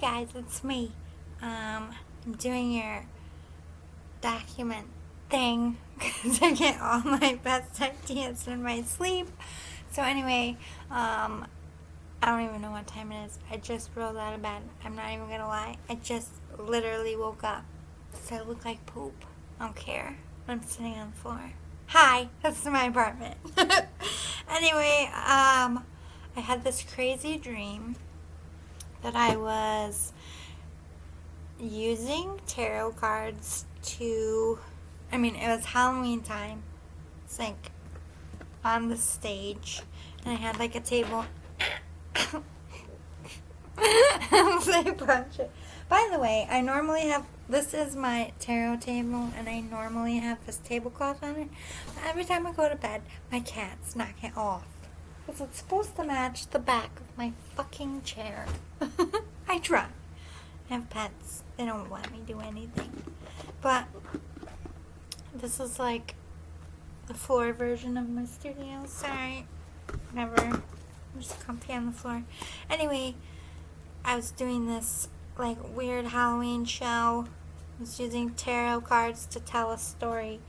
guys, it's me. I'm doing your document thing because I get all my best ideas in my sleep. So anyway, I don't even know what time it is. I just rolled out of bed. I'm not even gonna lie. I just literally woke up. So I look like poop. I don't care. I'm sitting on the floor. Hi, this is my apartment. Anyway, I had this crazy dream that I was using tarot cards to, it was Halloween time. It's like on the stage, and I had like a table. By the way, I normally have, this is my tarot table, and I normally have this tablecloth on it. But every time I go to bed, my cats knock it off. Because it's supposed to match the back of my fucking chair. I try. I have pets. They don't let me do anything. But this is like the floor version of my studio. Sorry. Whatever. I'm just comfy on the floor. Anyway, I was doing this like weird Halloween show. I was using tarot cards to tell a story.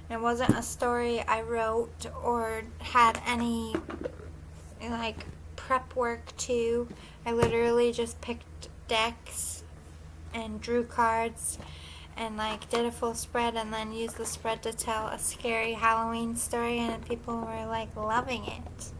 It wasn't a story I wrote or had any like prep work to. I literally just picked decks and drew cards and like did a full spread and then used the spread to tell a scary Halloween story, and people were like loving it.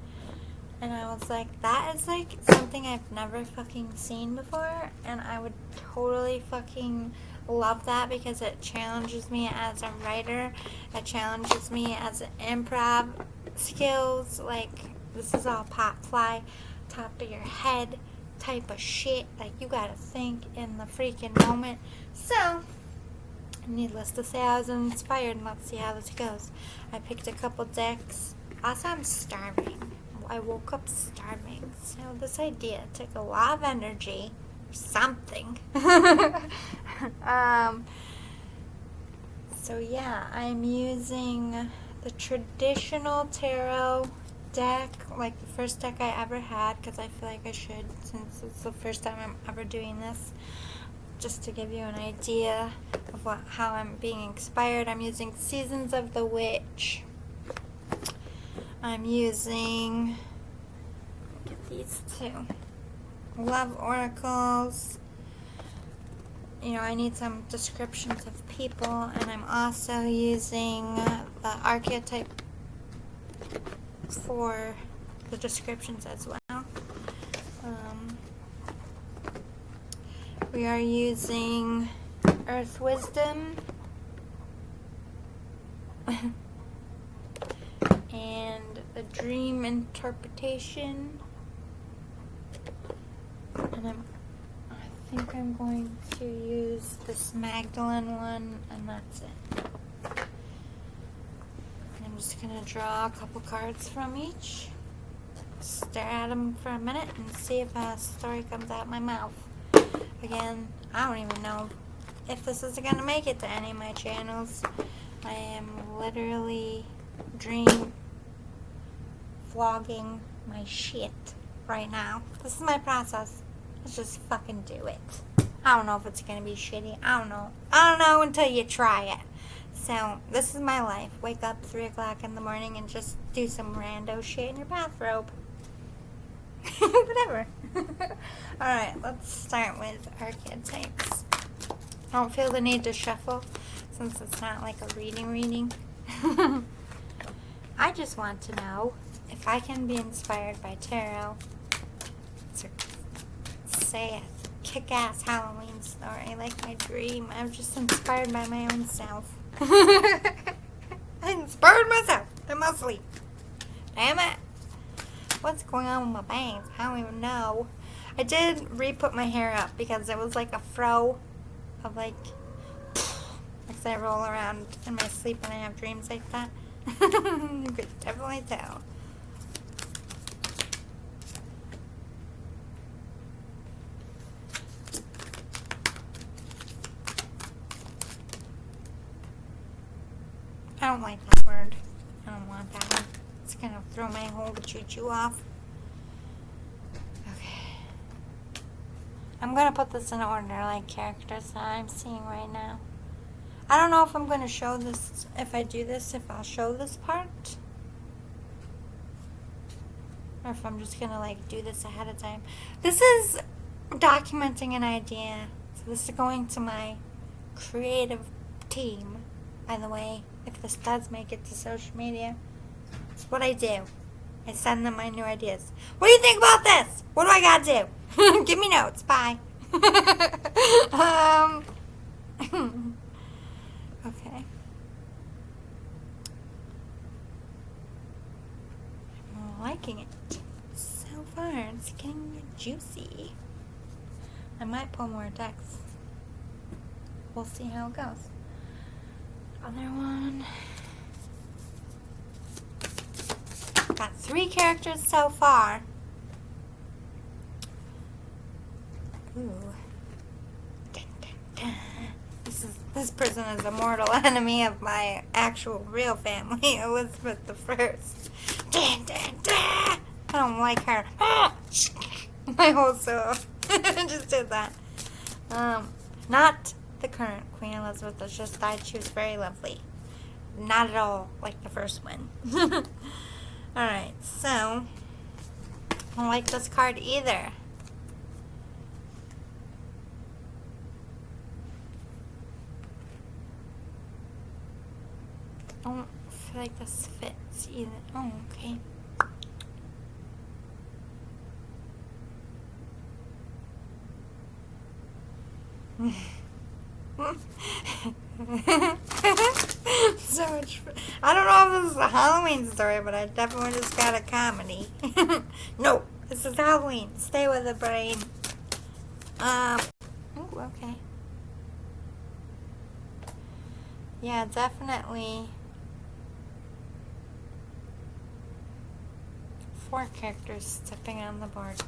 And I was like, that is like something I've never fucking seen before, and I would totally fucking love that because it challenges me as a writer. It challenges me as an improv skills. Like, this is all pop fly, top of your head type of shit. Like, you gotta think in the freaking moment. So, needless to say, I was inspired, and let's see how this goes. I picked a couple decks. Also, I'm starving. I woke up starving, so this idea took a lot of energy or something. So yeah, I'm using the traditional tarot deck, like the first deck I ever had, because I feel like I should, since it's the first time I'm ever doing this. Just to give you an idea of how I'm being inspired, I'm using Seasons of the Witch. I'm using, get these two, Love Oracles. You know, I need some descriptions of people, and I'm also using the archetype for the descriptions as well. We are using Earth Wisdom and the Dream Interpretation, and I think I'm going to use this Magdalene one, and that's it. I'm just going to draw a couple cards from each, stare at them for a minute, and see if a story comes out my mouth. Again, I don't even know if this is going to make it to any of my channels. I am literally dream vlogging my shit right now. This is my process. Let's just fucking do it. I don't know if it's going to be shitty. I don't know. I don't know until you try it. So, this is my life. Wake up 3 o'clock in the morning and just do some rando shit in your bathrobe. Whatever. Alright, let's start with archetypes. I don't feel the need to shuffle since it's not like a reading. I just want to know if I can be inspired by tarot to say a kick-ass Halloween story like my dream. I'm just inspired by my own self. I inspired myself in my sleep. Damn it. What's going on with my bangs? I don't even know. I did re-put my hair up because it was like a fro of like I roll around in my sleep and I have dreams like that. You could definitely tell. I don't like that word. I don't want that one. It's gonna throw my whole choo-choo off. Okay. I'm going to put this in order like characters that I'm seeing right now. I don't know if I'm going to show this, if I do this, if I'll show this part. Or if I'm just going to like do this ahead of time. This is documenting an idea. So this is going to my creative team, by the way, if this does make it to social media. It's what I do. I send them my new ideas. What do you think about this? What do I got to do? Give me notes. Bye. Okay. I'm liking it. So far, it's getting juicy. I might pull more decks. We'll see how it goes. Other one. Got 3 characters so far. Ooh. Dun, dun, dun. This person is a mortal enemy of my actual real family, Elizabeth the First. Dun, dun, dun. I don't like her. My whole soul. Just did that. Not the current Queen Elizabeth that just died. She was very lovely. Not at all like the first one. Alright, so I don't like this card either. I don't feel like this fits either. Oh, okay. So much fun. I don't know if this is a Halloween story, but I definitely just got a comedy. No, this is Halloween. Stay with the brain. Oh, okay. Yeah, definitely 4 characters stepping on the board.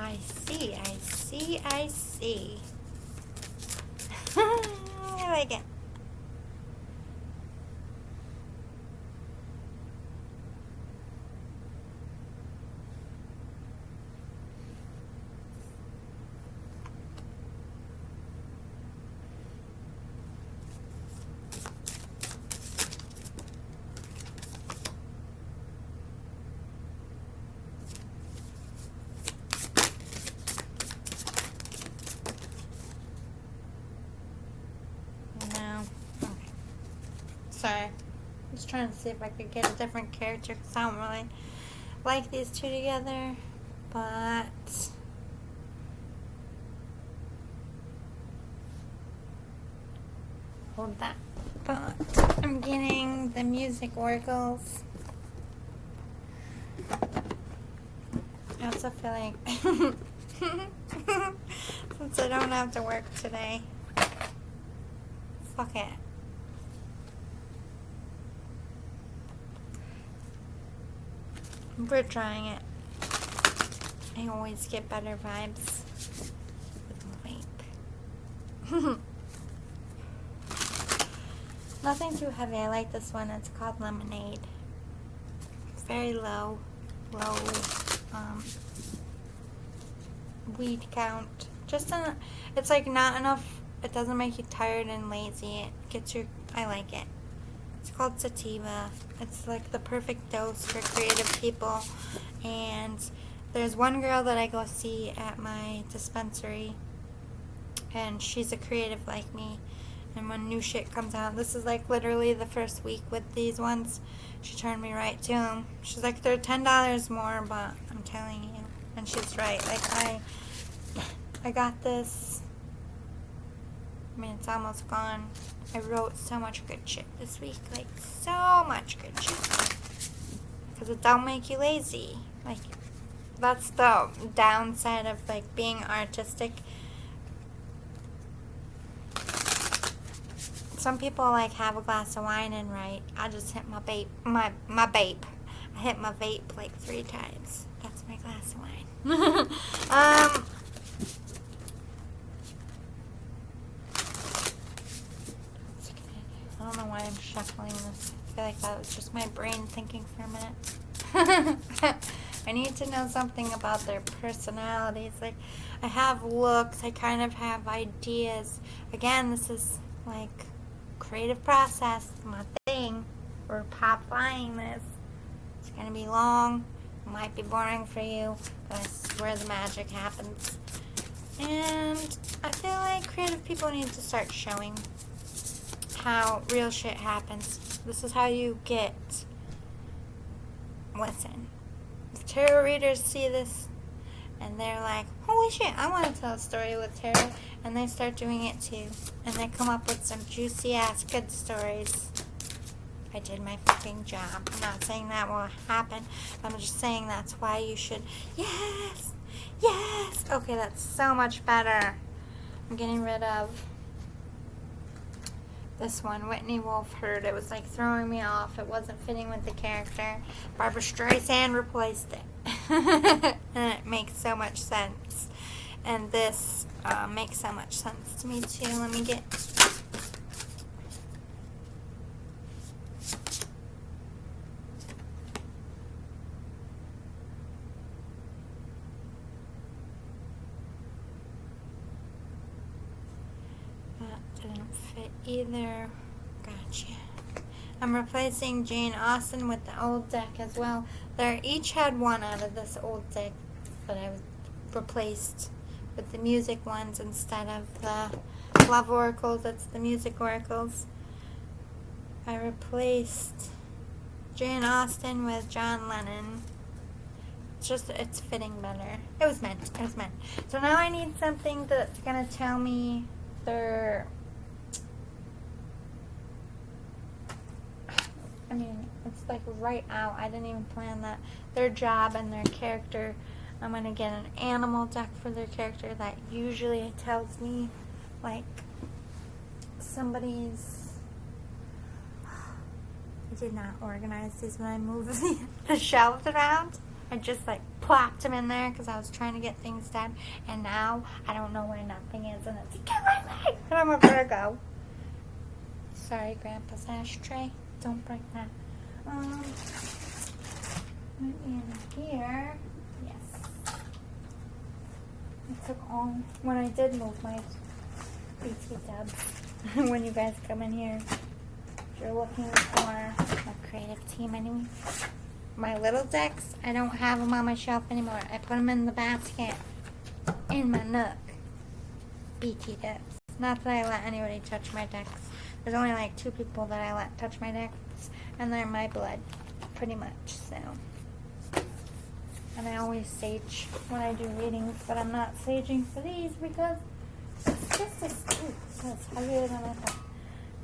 I see. I like it. Sorry. I was trying to see if I could get a different character because I don't really like these two together. But hold that. But I'm getting the music oracles. I also feel like since I don't have to work today, fuck it. We're trying it. I always get better vibes with vape. Nothing too heavy. I like this one. It's called Lemonade. It's very low weed count. It's like not enough. It doesn't make you tired and lazy. It gets your. I like it. It's called Sativa. It's like the perfect dose for creative people. And there's one girl that I go see at my dispensary, and she's a creative like me. And when new shit comes out, this is like literally the first week with these ones, she turned me right to them. She's like, they're $10 more, but I'm telling you. And she's right. Like, I got this. I mean, it's almost gone. I wrote so much good shit this week. Like, so much good shit. Because it don't make you lazy. Like, that's the downside of, like, being artistic. Some people, like, have a glass of wine and write. I just hit my vape. My vape. I hit my vape, like, 3 times. That's my glass of wine. I'm shuffling this. I feel like that was just my brain thinking for a minute. I need to know something about their personalities. Like, I have looks, I kind of have ideas. Again, this is like creative process, my thing. We're pop flying this. It's gonna be long, might be boring for you, but I swear the magic happens. And I feel like creative people need to start showing how real shit happens. This is how you get. Listen, if tarot readers see this and they're like, holy shit, I want to tell a story with tarot, and they start doing it too, and they come up with some juicy ass good stories, I did my fucking job. I'm not saying that will happen. I'm just saying that's why you should. Yes! Yes! Okay, that's so much better. I'm getting rid of this one. Whitney Wolf Heard. It was like throwing me off. It wasn't fitting with the character. Barbara Streisand replaced it. And it makes so much sense. And this makes so much sense to me too. Let me get... Didn't fit either. Gotcha. I'm replacing Jane Austen with the old deck as well. They each had one out of this old deck, but I replaced with the music ones instead of the love oracles. That's the music oracles. I replaced Jane Austen with John Lennon. It's fitting better. It was meant. So now I need something that's gonna tell me their... I mean, it's like right out. I didn't even plan that. Their job and their character. I'm going to get an animal deck for their character that usually tells me, like, somebody's... I did not organize these when I moved the shelves around. I just, like, plopped them in there because I was trying to get things done. And now I don't know where nothing is. And it's like, get right away! And I'm a Virgo. Sorry, Grandpa's ashtray. Don't break that. In here. Yes. I took all, when I did move my BT dubs, when you guys come in here, if you're looking for a creative team anyway. My little decks, I don't have them on my shelf anymore. I put them in the basket in my nook. BT dubs. Not that I let anybody touch my decks. There's only like 2 people that I let touch my decks, and they're my blood, pretty much, so. And I always sage when I do readings, but I'm not saging for these because it's just it's heavier than I thought.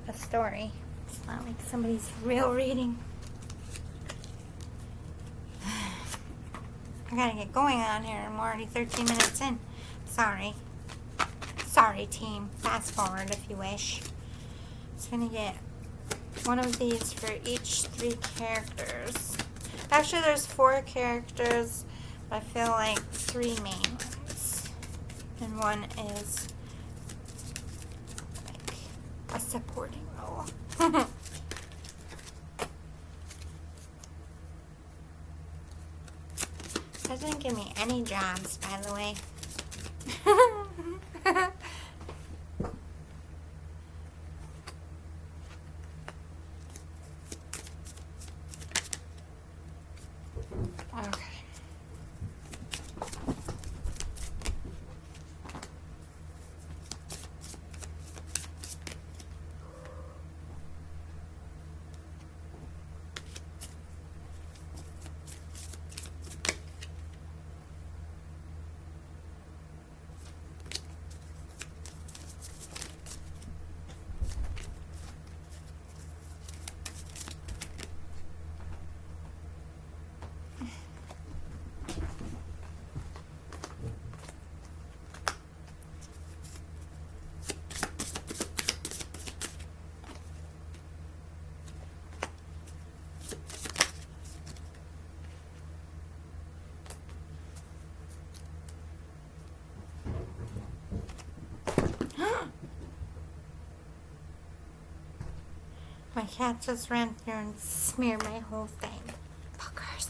A story. It's not like somebody's real reading. I gotta get going on here. I'm already 13 minutes in. Sorry. Sorry, team. Fast forward if you wish. Just gonna get one of these for each 3 characters. Actually, there's 4 characters, but I feel like 3 main ones. And one is like a supporting role. Doesn't give me any jobs, by the way. Okay. My cat just ran through and smeared my whole thing. Fuckers.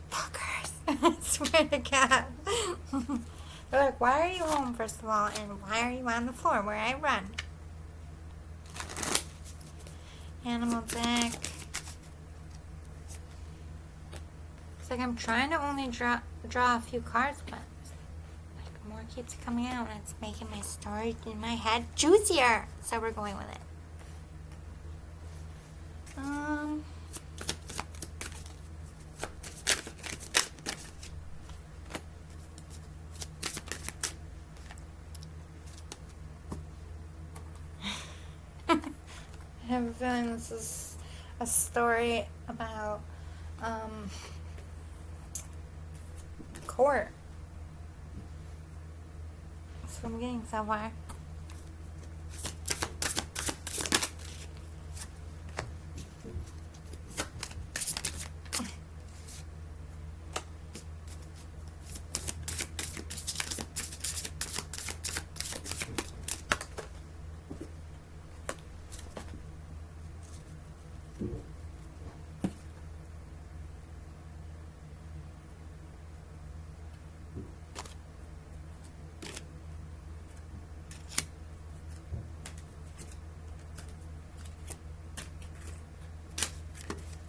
Fuckers. I swear to God. They're like, why are you home, first of all, and why are you on the floor where I run? Animal deck. It's like I'm trying to only draw a few cards, but like more keeps coming out, and it's making my story in my head juicier. So we're going with it. I have a feeling this is a story about court. That's what I'm getting so far.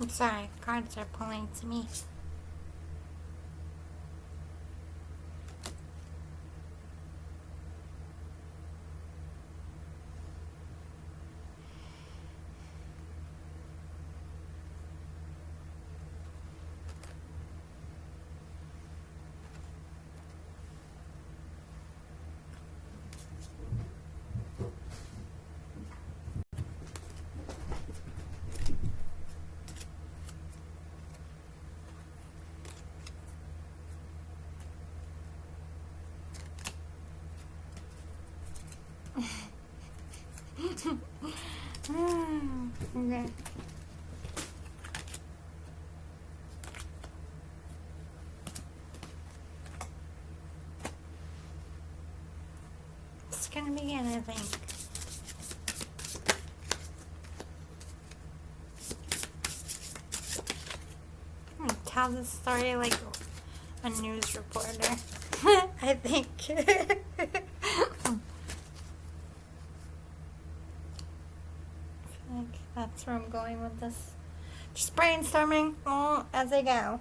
I'm sorry, cards are pulling to me. Okay. It's gonna begin, I think. I'm gonna tell this story like a news reporter. I think. That's where I'm going with this. Just brainstorming all as I go.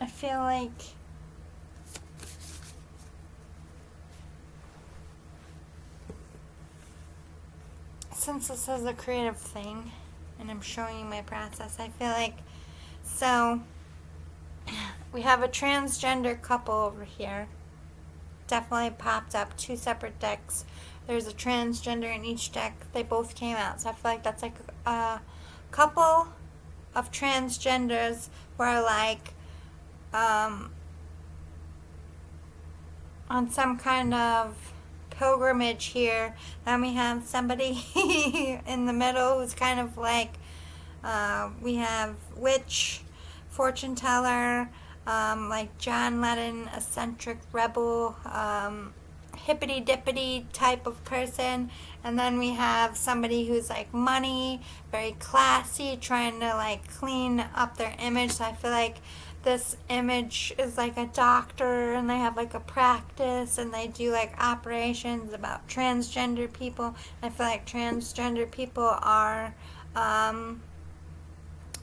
I feel like since this is a creative thing and I'm showing you my process, I feel like so we have a transgender couple over here. Definitely popped up, 2 separate decks. There's a transgender in each deck. They both came out. So I feel like that's like a couple of transgenders who are like on some kind of pilgrimage here. Then we have somebody in the middle who's kind of like, we have witch, fortune teller, like John Lennon, eccentric rebel, hippity dippity type of person, and then we have somebody who's like money, very classy, trying to like clean up their image. So I feel like this image is like a doctor, and they have like a practice, and they do like operations about transgender people. I feel like transgender people are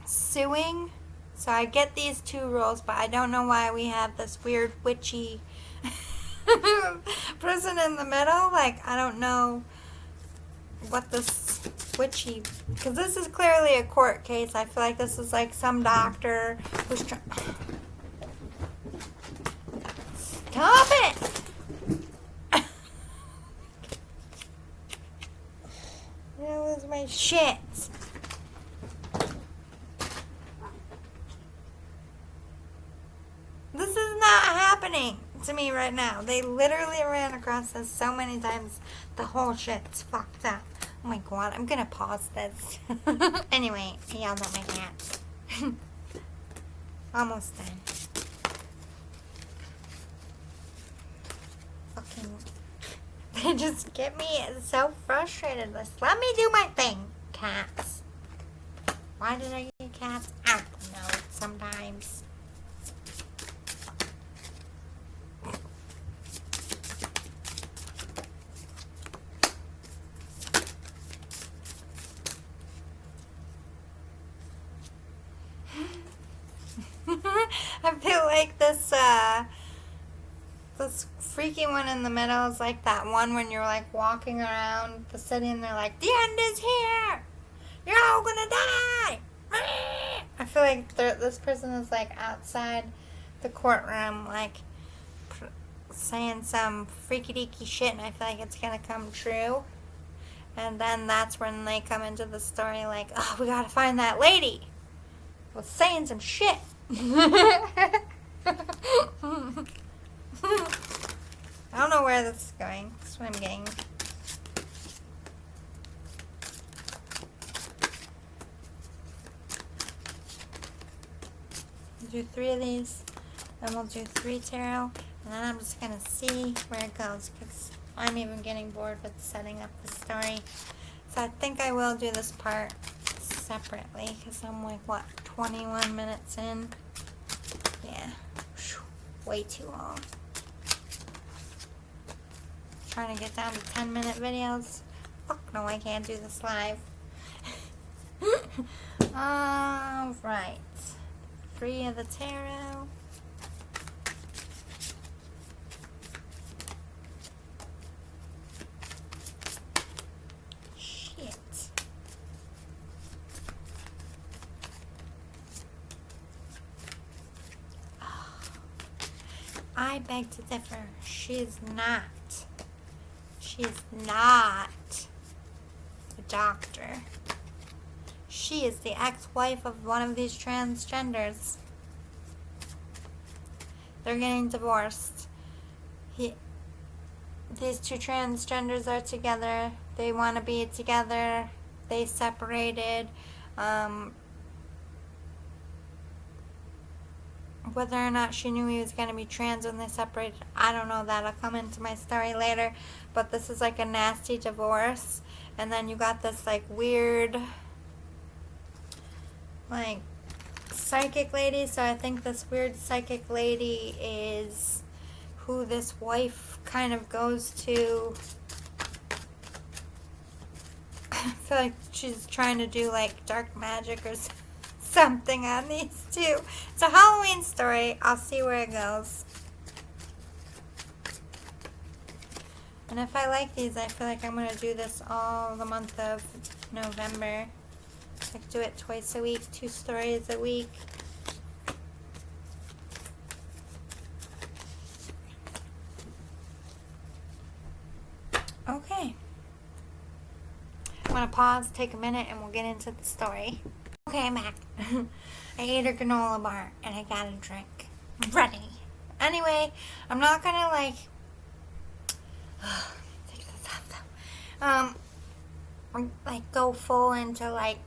suing. So I get these 2 roles, but I don't know why we have this weird witchy person in the middle. Like, I don't know what this witchy, because this is clearly a court case. I feel like this is like some doctor who's trying. Stop it! I'm gonna lose my shit. This is not happening to me right now. They literally ran across this so many times. The whole shit's fucked up. Oh my god, I'm gonna pause this. Anyway, I yelled at my cat. Almost done. Fucking, they just get me so frustrated. Just let me do my thing, cats. Why did I get cats? I don't know. Sometimes. I feel like this freaky one in the middle is like that one when you're like walking around the city and they're like, the end is here! You're all gonna die! I feel like this person is like outside the courtroom like saying some freaky deaky shit, and I feel like it's gonna come true. And then that's when they come into the story like, oh, we gotta find that lady was saying some shit. I don't know where this is going. That's what I'm getting. We'll do 3 of these, then we'll do 3 tarot, and then I'm just going to see where it goes, because I'm even getting bored with setting up the story. So I think I will do this part separately, because I'm like, what, 21 minutes in? Yeah, way too long. Trying to get down to 10-minute videos. Fuck no, I can't do this live. Alright. 3 of the tarot. Shit. Oh. I beg to differ. She's not. She's not a doctor. She is the ex-wife of one of these transgenders. They're getting divorced. These 2 transgenders are together. They want to be together. They separated. Whether or not she knew he was going to be trans when they separated, I don't know. That'll come into my story later. But this is like a nasty divorce. And then you got this like weird, like, psychic lady. So I think this weird psychic lady is who this wife kind of goes to. I feel like she's trying to do like dark magic or something on these 2. It's a Halloween story. I'll see where it goes. And if I like these, I feel like I'm going to do this all the month of November. Like do it twice a week, 2 stories a week. Okay. I'm going to pause, take a minute, and we'll get into the story. Okay, I'm back. I ate a granola bar, and I got a drink. I'm ready. Anyway, I'm not going to, like... take this off, though. Like, go full into, like...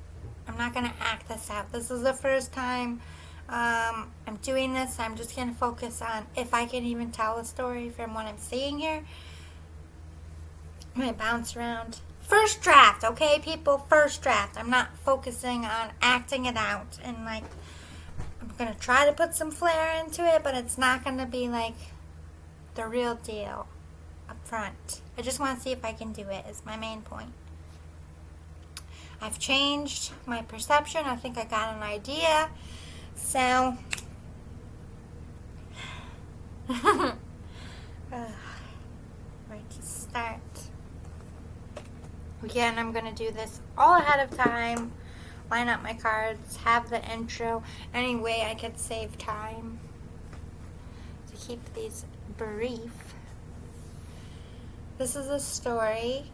I'm not going to act this out. This is the first time I'm doing this. I'm just going to focus on if I can even tell a story from what I'm seeing here. I'm going to bounce around. First draft, okay, people? First draft. I'm not focusing on acting it out. And, like, I'm going to try to put some flair into it, but it's not going to be, like, the real deal up front. I just want to see if I can do it is my main point. I've changed my perception. I think I got an idea. So, where to start? Again, I'm going to do this all ahead of time. Line up my cards, have the intro. Any way I could save time to keep these brief. This is a story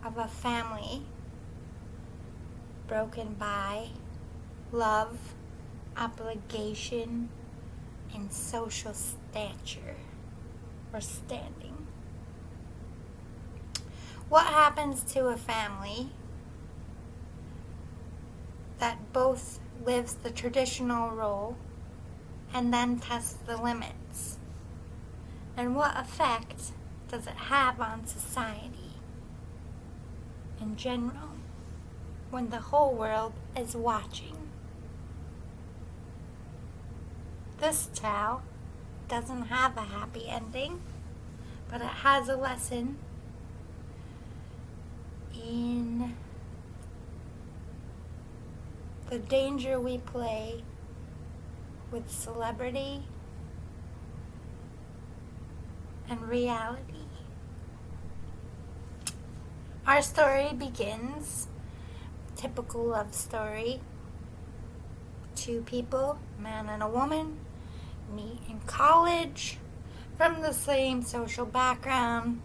of a family broken by love, obligation, and social stature or standing. What happens to a family that both lives the traditional role and then tests the limits? And what effect does it have on society in general when the whole world is watching. This tale doesn't have a happy ending, but it has a lesson in the danger we play with celebrity and reality. Our story begins, typical love story. Two people, a man and a woman, meet in college, from the same social background,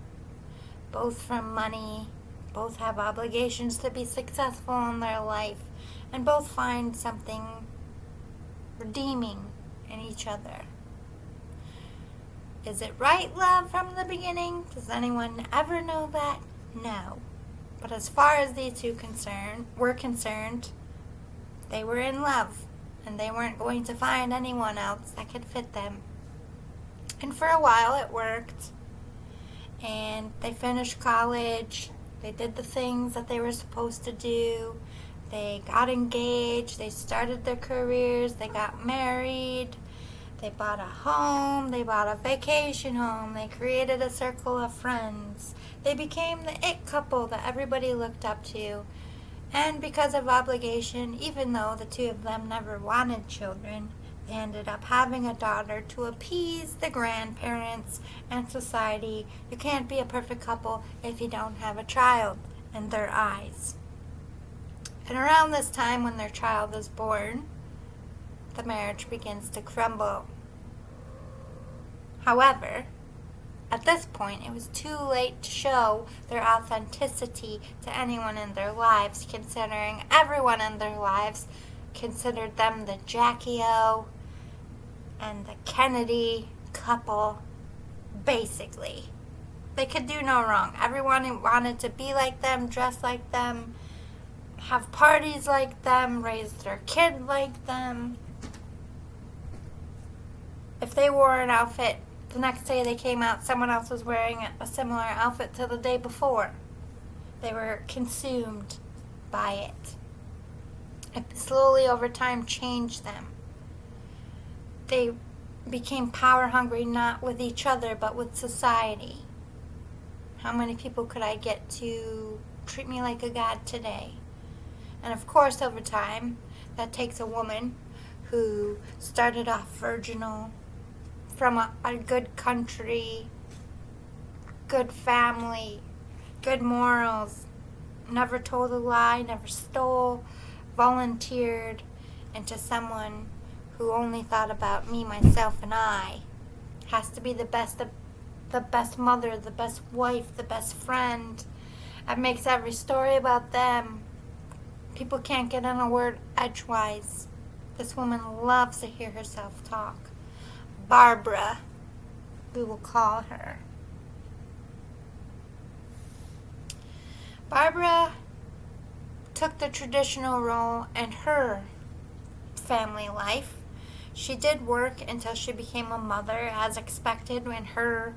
both from money, both have obligations to be successful in their life, and both find something redeeming in each other. Is it right love from the beginning? Does anyone ever know that? No. But as far as these two were concerned, they were in love, and they weren't going to find anyone else that could fit them. And for a while it worked, and they finished college, they did the things that they were supposed to do, they got engaged, they started their careers, they got married, they bought a home, they bought a vacation home, they created a circle of friends. They became the it couple that everybody looked up to. And because of obligation, even though the two of them never wanted children, they ended up having a daughter to appease the grandparents and society. You can't be a perfect couple if you don't have a child in their eyes. And around this time when their child is born, the marriage begins to crumble. However, at this point, it was too late to show their authenticity to anyone in their lives, considering everyone in their lives considered them the Jackie O and the Kennedy couple, basically. They could do no wrong. Everyone wanted to be like them, dress like them, have parties like them, raise their kid like them. If they wore an outfit, the next day they came out, someone else was wearing a similar outfit to the day before. They were consumed by it. It slowly over time changed them. They became power hungry, not with each other, but with society. How many people could I get to treat me like a god today? And of course, over time, that takes a woman who started off virginal, from a good country, good family, good morals, never told a lie, never stole, volunteered, into someone who only thought about me, myself, and I. Has to be the best mother, the best wife, the best friend. It makes every story about them. People can't get in a word edgewise. This woman loves to hear herself talk. Barbara, we will call her. Barbara took the traditional role in her family life. She did work until she became a mother, as expected in her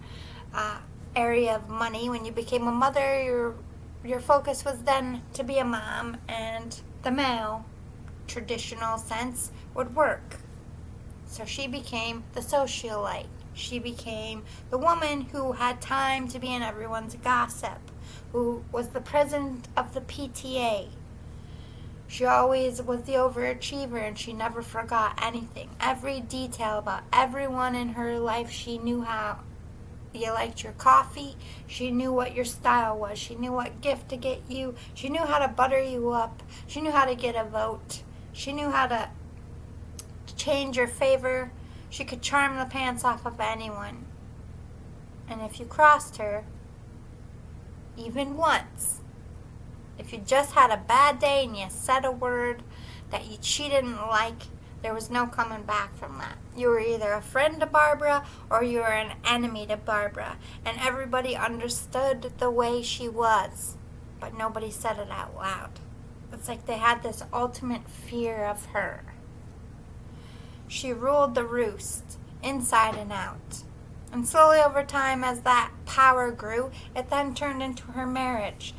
area of money. When you became a mother, your focus was then to be a mom, and the male traditional sense would work. So she became the socialite. She became the woman who had time to be in everyone's gossip, who was the president of the PTA. She always was the overachiever, and she never forgot anything. Every detail about everyone in her life, she knew how you liked your coffee. She knew what your style was. She knew what gift to get you. She knew how to butter you up. She knew how to get a vote. She knew how to change your favor. She could charm the pants off of anyone. And if you crossed her, even once, if you just had a bad day and you said a word that she didn't like, there was no coming back from that. You were either a friend to Barbara or you were an enemy to Barbara. And everybody understood the way she was, but nobody said it out loud. It's like they had this ultimate fear of her. She ruled the roost, inside and out. And slowly over time, as that power grew, it then turned into her marriage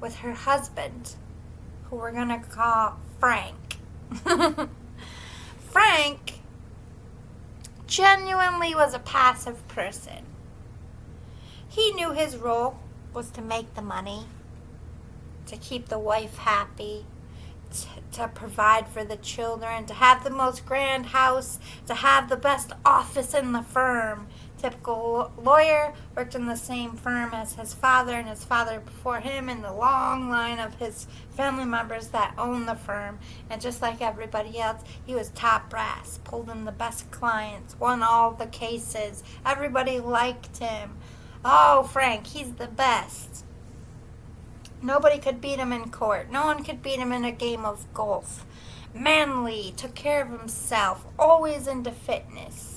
with her husband, who we're going to call Frank. Frank genuinely was a passive person. He knew his role was to make the money, to keep the wife happy, to provide for the children, to have the most grand house, to have the best office in the firm. Typical lawyer, worked in the same firm as his father and his father before him, and the long line of his family members that owned the firm. And just like everybody else, he was top brass, pulled in the best clients, won all the cases. Everybody liked him. Oh, Frank, he's the best. Nobody could beat him in court. No one could beat him in a game of golf. Manly, took care of himself, always into fitness.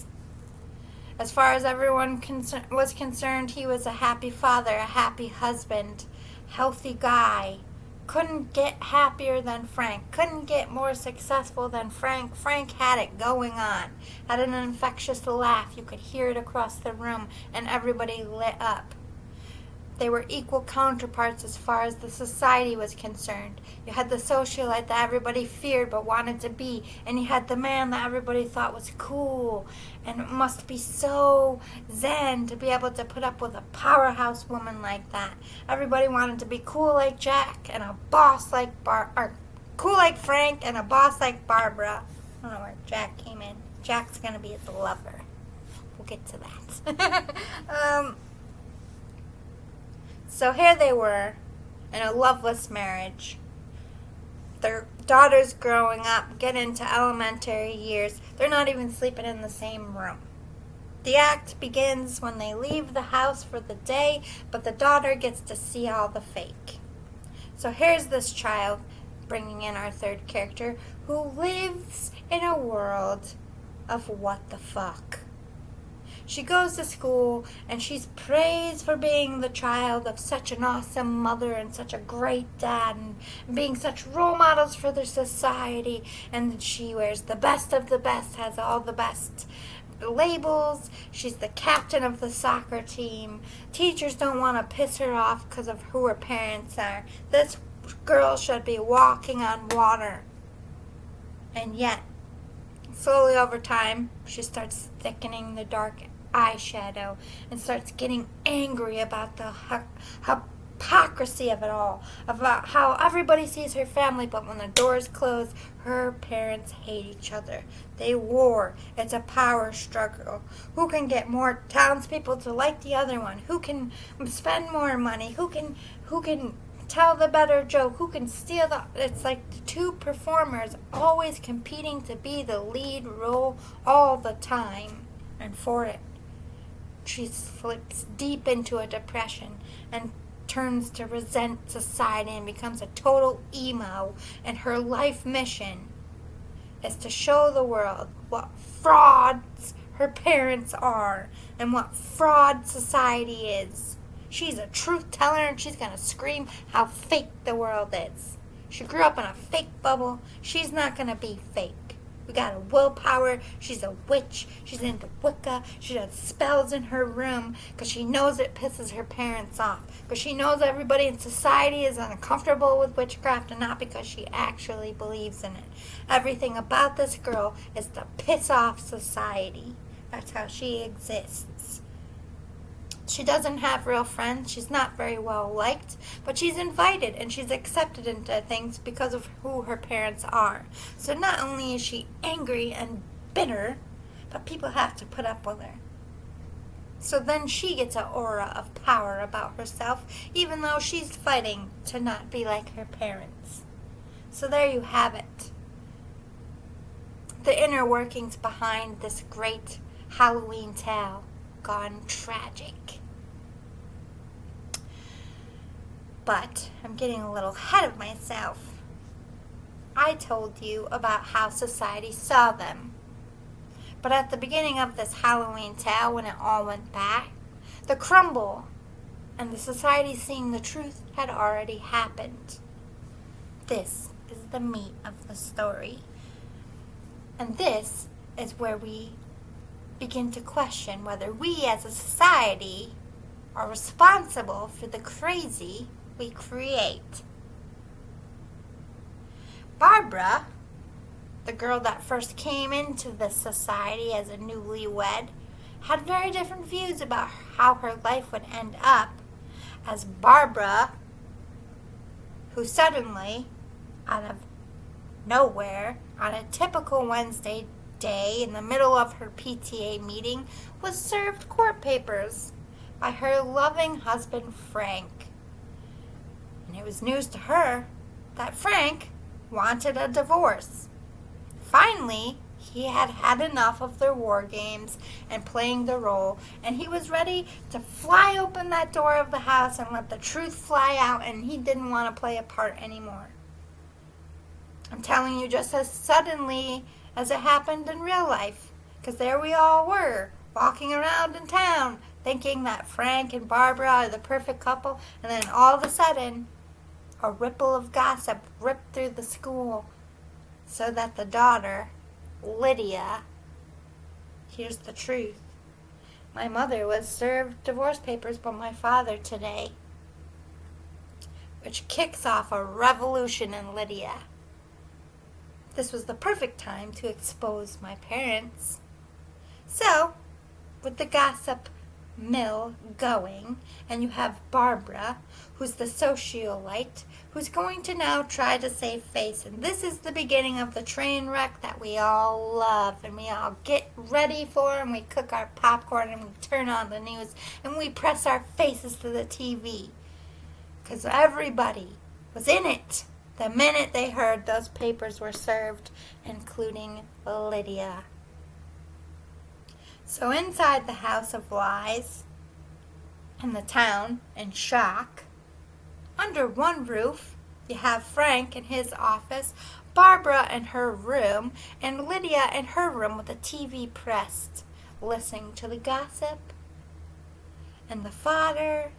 As far as everyone was concerned, he was a happy father, a happy husband, healthy guy. Couldn't get happier than Frank. Couldn't get more successful than Frank. Frank had it going on. Had an infectious laugh. You could hear it across the room, and everybody lit up. They were equal counterparts as far as the society was concerned. You had the socialite that everybody feared but wanted to be, and you had the man that everybody thought was cool. And it must be so zen to be able to put up with a powerhouse woman like that. Everybody wanted to be cool like Jack and a boss like cool like Frank and a boss like Barbara. I don't know where Jack came in. Jack's gonna be the lover. We'll get to that. So here they were, in a loveless marriage. Their daughter's growing up, get into elementary years. They're not even sleeping in the same room. The act begins when they leave the house for the day, but the daughter gets to see all the fake. So here's this child, bringing in our third character, who lives in a world of what the fuck. She goes to school, and she's praised for being the child of such an awesome mother and such a great dad and being such role models for their society. And she wears the best of the best, has all the best labels. She's the captain of the soccer team. Teachers don't want to piss her off because of who her parents are. This girl should be walking on water. And yet, slowly over time, she starts thickening the dark eyeshadow and starts getting angry about the hypocrisy of it all, about how everybody sees her family, but when the doors close, her parents hate each other. They war. It's a power struggle. Who can get more townspeople to like the other one? Who can spend more money? Who can tell the better joke? Who can steal the... It's like the two performers always competing to be the lead role all the time. And for it, she slips deep into a depression and turns to resent society and becomes a total emo. And her life mission is to show the world what frauds her parents are and what fraud society is. She's a truth teller, and she's going to scream how fake the world is. She grew up in a fake bubble. She's not going to be fake. We got a willpower. She's a witch. She's into Wicca. She does spells in her room because she knows it pisses her parents off. Because she knows everybody in society is uncomfortable with witchcraft, and not because she actually believes in it. Everything about this girl is to piss off society. That's how she exists. She doesn't have real friends. She's not very well liked, but she's invited and she's accepted into things because of who her parents are. So not only is she angry and bitter, but people have to put up with her. So then she gets an aura of power about herself, even though she's fighting to not be like her parents. So there you have it. The inner workings behind this great Halloween tale gone tragic. But I'm getting a little ahead of myself. I told you about how society saw them. But at the beginning of this Halloween tale, when it all went back, the crumble and the society seeing the truth had already happened. This is the meat of the story. And this is where we begin to question whether we as a society are responsible for the crazy we create. Barbara, the girl that first came into this society as a newlywed, had very different views about how her life would end up as Barbara, who suddenly, out of nowhere, on a typical Wednesday day in the middle of her PTA meeting, was served court papers by her loving husband Frank. And it was news to her that Frank wanted a divorce. Finally, he had had enough of their war games and playing the role, and he was ready to fly open that door of the house and let the truth fly out, and he didn't want to play a part anymore. I'm telling you, just as suddenly as it happened in real life, because there we all were, walking around in town, thinking that Frank and Barbara are the perfect couple, and then all of a sudden, a ripple of gossip ripped through the school, so that the daughter, Lydia, hears the truth. My mother was served divorce papers by my father today, which kicks off a revolution in Lydia. This was the perfect time to expose my parents. So, with the gossip mill going, and you have Barbara, who's the socialite, who's going to now try to save face. And this is the beginning of the train wreck that we all love, and we all get ready for, and we cook our popcorn, and we turn on the news, and we press our faces to the TV. Because everybody was in it the minute they heard those papers were served, including Lydia. So inside the House of Lies, and the town in shock, under one roof, you have Frank in his office, Barbara in her room, and Lydia in her room with the TV pressed, listening to the gossip. And the father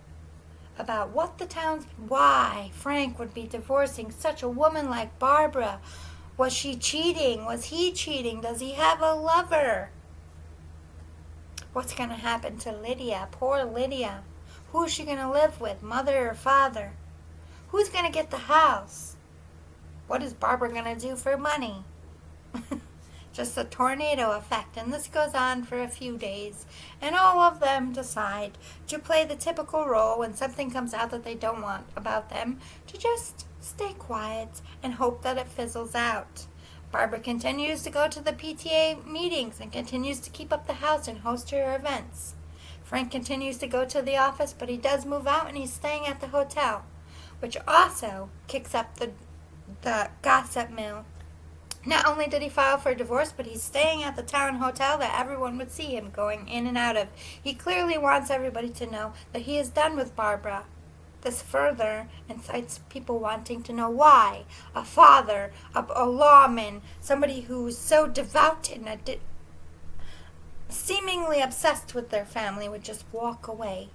about why Frank would be divorcing such a woman like Barbara. Was she cheating? Was he cheating? Does he have a lover? What's going to happen to Lydia? Poor Lydia. Who is she going to live with, mother or father? Who's going to get the house? What is Barbara going to do for money? Just a tornado effect, and this goes on for a few days, and all of them decide to play the typical role when something comes out that they don't want about them, to just stay quiet and hope that it fizzles out. Barbara continues to go to the PTA meetings and continues to keep up the house and host her events. Frank continues to go to the office, but he does move out and he's staying at the hotel, which also kicks up the gossip mill. Not only did he file for divorce, but he's staying at the town hotel that everyone would see him going in and out of. He clearly wants everybody to know that he is done with Barbara. This further incites people wanting to know why a father, a lawman, somebody who's so devout and seemingly obsessed with their family would just walk away.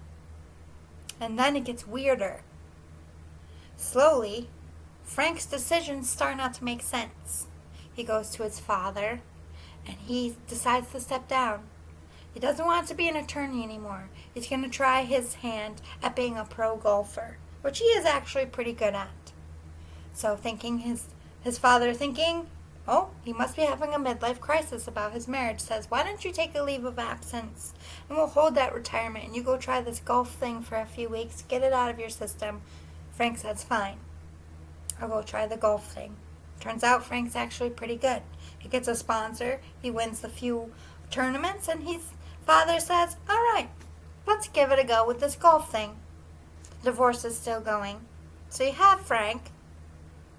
And then it gets weirder. Slowly, Frank's decisions start not to make sense. He goes to his father, and he decides to step down. He doesn't want to be an attorney anymore. He's going to try his hand at being a pro golfer, which he is actually pretty good at. So his father thinking, oh, he must be having a midlife crisis about his marriage, says, why don't you take a leave of absence, and we'll hold that retirement, and you go try this golf thing for a few weeks, get it out of your system. Frank says, fine, I'll go try the golf thing. Turns out Frank's actually pretty good. He gets a sponsor, he wins the few tournaments, and his father says, all right, let's give it a go with this golf thing. Divorce is still going. So you have Frank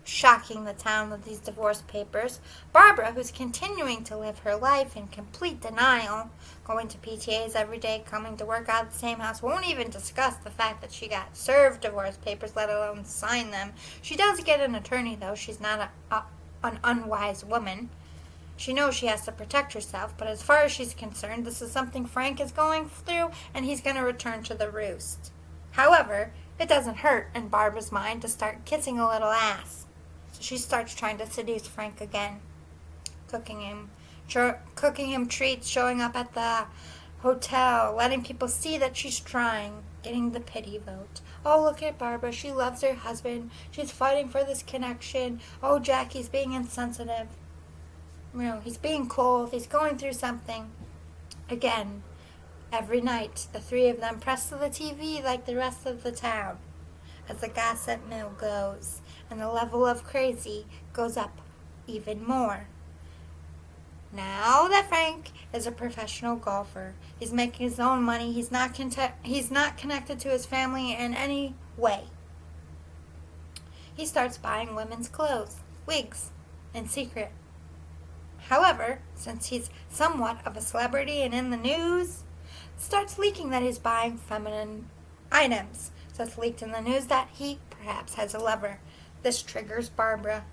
shocking the town with these divorce papers. Barbara, who's continuing to live her life in complete denial, going to PTAs every day, coming to work out of the same house, won't even discuss the fact that she got served divorce papers, let alone sign them. She does get an attorney, though. She's not an unwise woman. She knows she has to protect herself, but as far as she's concerned, this is something Frank is going through, and he's going to return to the roost. However, it doesn't hurt in Barbara's mind to start kissing a little ass. So she starts trying to seduce Frank again, cooking him treats, showing up at the hotel, letting people see that she's trying, getting the pity vote. Oh, look at Barbara. She loves her husband. She's fighting for this connection. Oh, Jackie's being insensitive. He's being cold. He's going through something. Again, every night, the three of them press to the TV like the rest of the town as the gossip mill goes, and the level of crazy goes up even more. Now that Frank is a professional golfer, he's making his own money. He's not connected to his family in any way. He starts buying women's clothes, wigs, in secret. However, since he's somewhat of a celebrity and in the news, it starts leaking that he's buying feminine items. So it's leaked in the news that he perhaps has a lover. This triggers Barbara.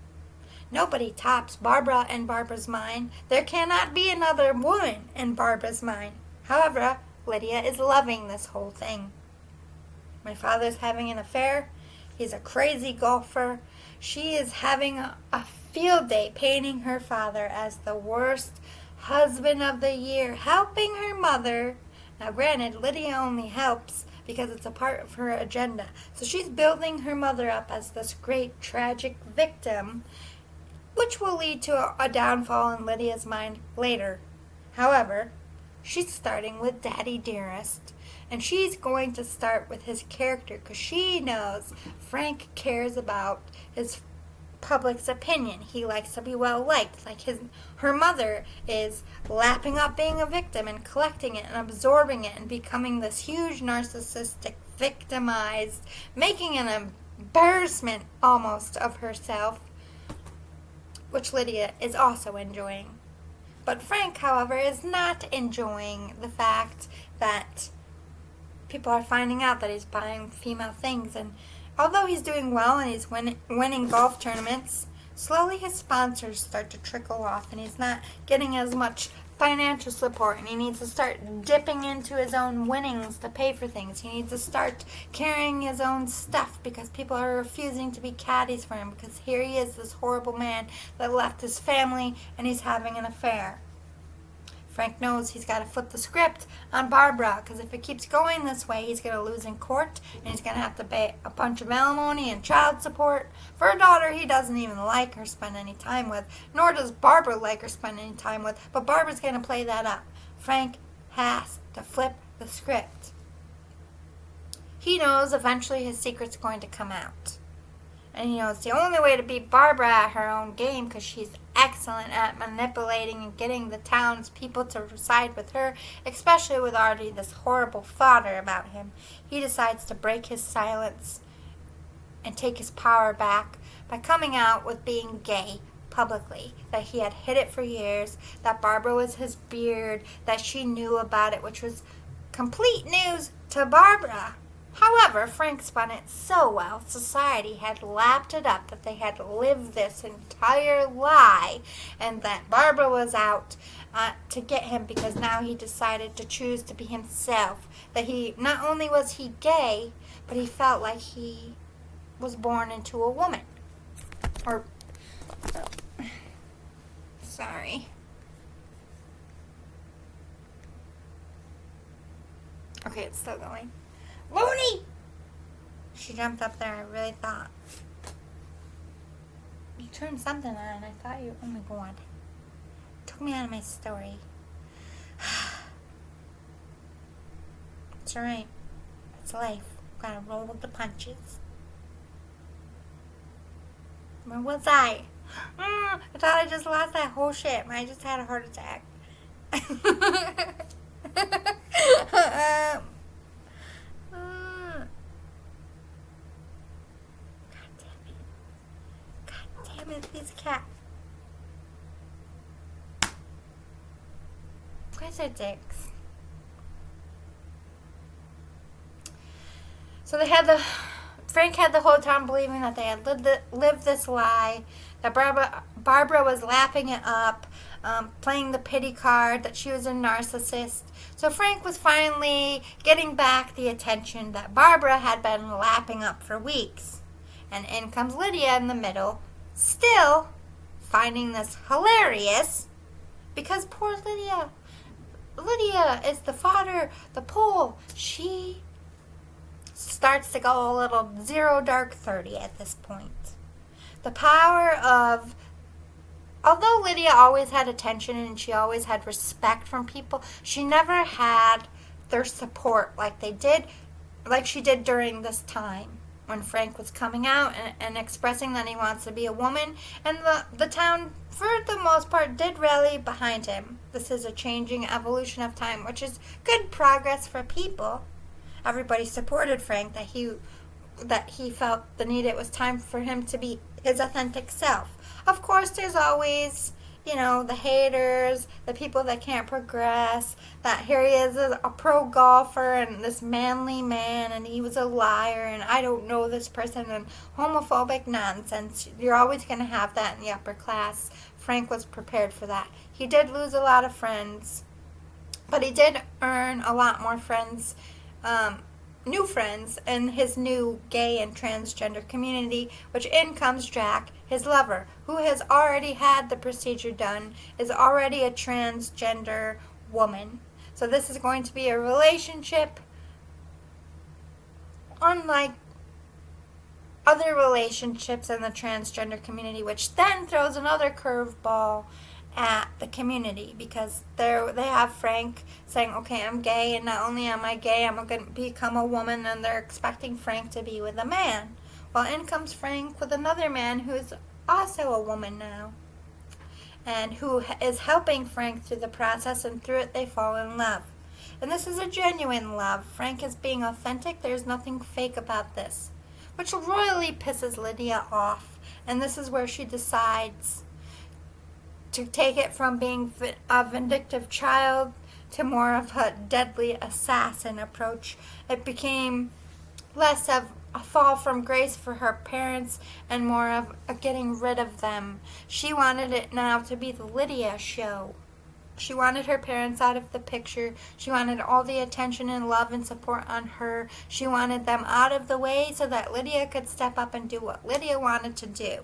Nobody tops Barbara in Barbara's mind. There cannot be another woman in Barbara's mind. However, Lydia is loving this whole thing. My father's having an affair. He's a crazy golfer. She is having a field day painting her father as the worst husband of the year, helping her mother. Now granted, Lydia only helps because it's a part of her agenda. So she's building her mother up as this great tragic victim, which will lead to a downfall in Lydia's mind later. However, she's starting with Daddy Dearest, and she's going to start with his character because she knows Frank cares about his public's opinion. He likes to be well liked. Like her mother is lapping up being a victim and collecting it and absorbing it and becoming this huge narcissistic, victimized, making an embarrassment almost of herself, which Lydia is also enjoying. But Frank, however, is not enjoying the fact that people are finding out that he's buying female things. And although he's doing well and he's winning golf tournaments, slowly his sponsors start to trickle off and he's not getting as much financial support, and he needs to start dipping into his own winnings to pay for things. He needs to start carrying his own stuff because people are refusing to be caddies for him because here he is, this horrible man that left his family and he's having an affair. Frank knows he's got to flip the script on Barbara because if it keeps going this way, he's going to lose in court and he's going to have to pay a bunch of alimony and child support for a daughter he doesn't even like or spend any time with, nor does Barbara like or spend any time with, but Barbara's going to play that up. Frank has to flip the script. He knows eventually his secret's going to come out. And he knows the only way to beat Barbara at her own game, because she's excellent at manipulating and getting the townspeople to side with her, especially with already this horrible fodder about him. He decides to break his silence and take his power back by coming out with being gay publicly, that he had hid it for years, that Barbara was his beard, that she knew about it, which was complete news to Barbara. However, Frank spun it so well, society had lapped it up that they had lived this entire lie and that Barbara was out to get him because now he decided to choose to be himself. That he, not only was he gay, but he felt like he was born into a woman. Sorry. Okay, it's still going. Looney! She jumped up there. I really thought. You turned something on and I thought you... Oh my god. Took me out of my story. It's alright. It's life. Gotta roll with the punches. Where was I? I thought I just lost that whole shit. I just had a heart attack. These cats. Guys are dicks. So Frank had the whole town believing that they had lived this lie, that Barbara was lapping it up, playing the pity card, that she was a narcissist. So Frank was finally getting back the attention that Barbara had been lapping up for weeks. And in comes Lydia in the middle, still finding this hilarious because poor Lydia is the fodder, the pole. She starts to go a little zero dark 30 at this point. The power of, although Lydia always had attention and she always had respect from people, she never had their support like she did during this time when Frank was coming out and expressing that he wants to be a woman. And the town, for the most part, did rally behind him. This is a changing evolution of time, which is good progress for people. Everybody supported Frank, that he felt the need, it was time for him to be his authentic self. Of course, there's always, the haters, the people that can't progress, that here he is, a pro golfer and this manly man, and he was a liar, and I don't know this person, and homophobic nonsense. You're always going to have that in the upper class. Frank was prepared for that. He did lose a lot of friends, but he did earn a lot more friends, new friends in his new gay and transgender community, which in comes Jack, his lover, who has already had the procedure done, is already a transgender woman. So this is going to be a relationship unlike other relationships in the transgender community, which then throws another curveball at the community, because they have Frank saying, okay, I'm gay, and not only am I gay, I'm going to become a woman, and they're expecting Frank to be with a man. Well, in comes Frank with another man who's also a woman now, and who is helping Frank through the process, and through it they fall in love. And this is a genuine love. Frank is being authentic. There's nothing fake about this, which royally pisses Lydia off. And this is where she decides to take it from being a vindictive child to more of a deadly assassin approach. It became less of a fall from grace for her parents and more of a getting rid of them. She wanted it now to be the Lydia show. She wanted her parents out of the picture. She wanted all the attention and love and support on her. She wanted them out of the way so that Lydia could step up and do what Lydia wanted to do.